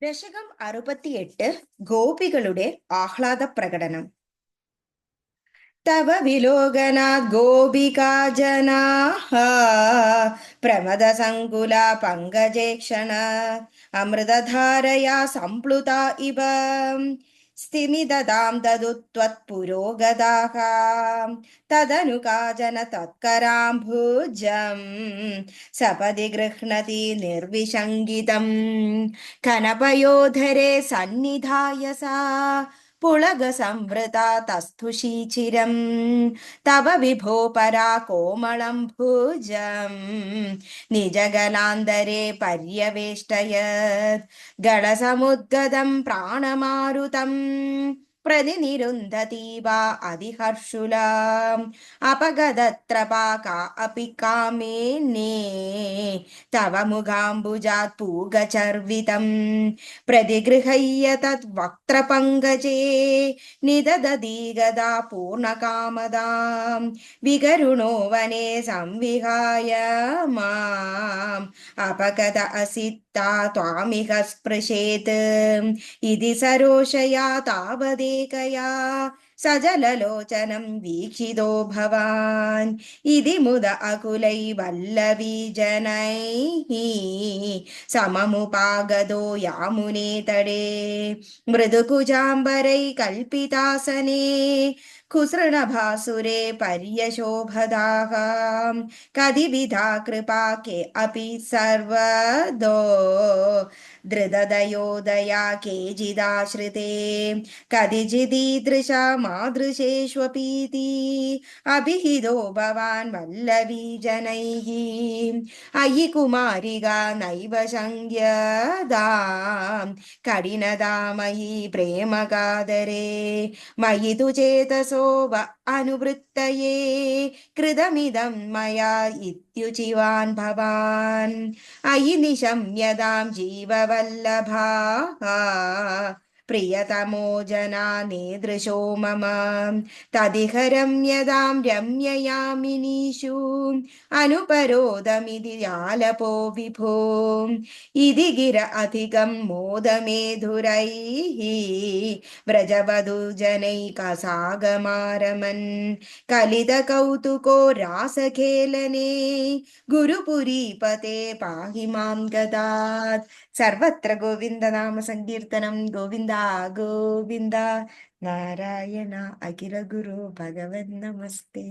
ദശകം 68 ഗോപികളുടെ ആഹ്ലാദ പ്രകടനം. തവ വിലോകനാത് ഗോപികാജനാഃ പ്രമദസങ്കുല പങ്കജേക്ഷണ അമൃതധാരയാ സംപ്ലുത ഇവ സ്ഥിമിതതാം തതു ത്വത്പുരോഗതാഃ തദനു കാചന തത്കരാംഭുജം സപദി ഗൃഹ്ണതി നിർവിശങ്കിതം കനപയോധരെ സന്നിധായ സാ പുളക സംവൃത തസ്ഥുഷീചിരം തവ വിഭോ പരാ കോമളം ഭുജം നിജഗലാന്തരെ പര്യവേഷ്ടയത് ഗളസമുദ്ഗതം പ്രാണമാരുതം പ്രതിനിരുന്ധതി വാ അതിഹർഷുലാം അപഗതത്ര പാകാ അപി കാമേനേ തവ മുഖാംബുജാത് പൂഗചർവിതം പ്രതിഗൃഹയ്യ തത് വക്ത്രപങ്കജേ നിദദതി ഗദാ പൂർണകാമദാം വികരുണോ വനേ സംവിഹായ മാം അപഗത അസിത്താ ത്വാമിഹ സ്പൃശേത് ഇതി സരോഷയാ താവദേകയാ സജലലോചനം വീക്ഷിതോ ഭവാൻ ഇതി മുദ അകുലൈ വല്ലവീ ജനൈഃ സമമുപാഗതോ യാമുനേ തടേ മൃദുകുജാംബരൈ കൽപ്പിതാസനേ കുസൃണഭാസുരേ പര്യശോഭദാഃ കതിവിധാ കൃപാ കേ അപി സർവദോ ധൃതദയോദയാ കേചിദാശ്രിതേ കതിചിദീദൃശാ മാദൃശേഷ്വപീതി അഭിഹിതോ ഭവാൻ വല്ലവീ ജനൈഃ അയി കുമാരിക നൈവ ശങ്ക്യതാം കഠിനതാമയി പ്രേമകാദരേ മയി തു ചേതസോ വ അനുവൃത്തയേ കൃതമിദം മയാ ഇത്യുചിവാൻ ഭവാൻ അയി നിശമ്യതാം ജീവവല്ലഭാഃ പ്രിയതമോ ജനാ നേദൃശോ മമ തദിഹ രമ്യതാം രമ്യയാമിനീഷു അനുപരോദമിതി ആലപോ വിഭോ ഇതി ഗിര അധികം മോദമേധുരൈഃ വ്രജവധൂജനൈകസാഗമാരമൻ കലിത കൗതുകോ രാസഖേലനേ ഗുരുപുരീപതേ പാഹി മാം ഗദാത്. സർവത്ര ഗോവിന്ദനാമ സങ്കീർത്തനം. ഗോവിന്ദ ഗോവിന്ദ. നാരായണ അഖില ഗുരു ഭഗവൻ നമസ്തേ.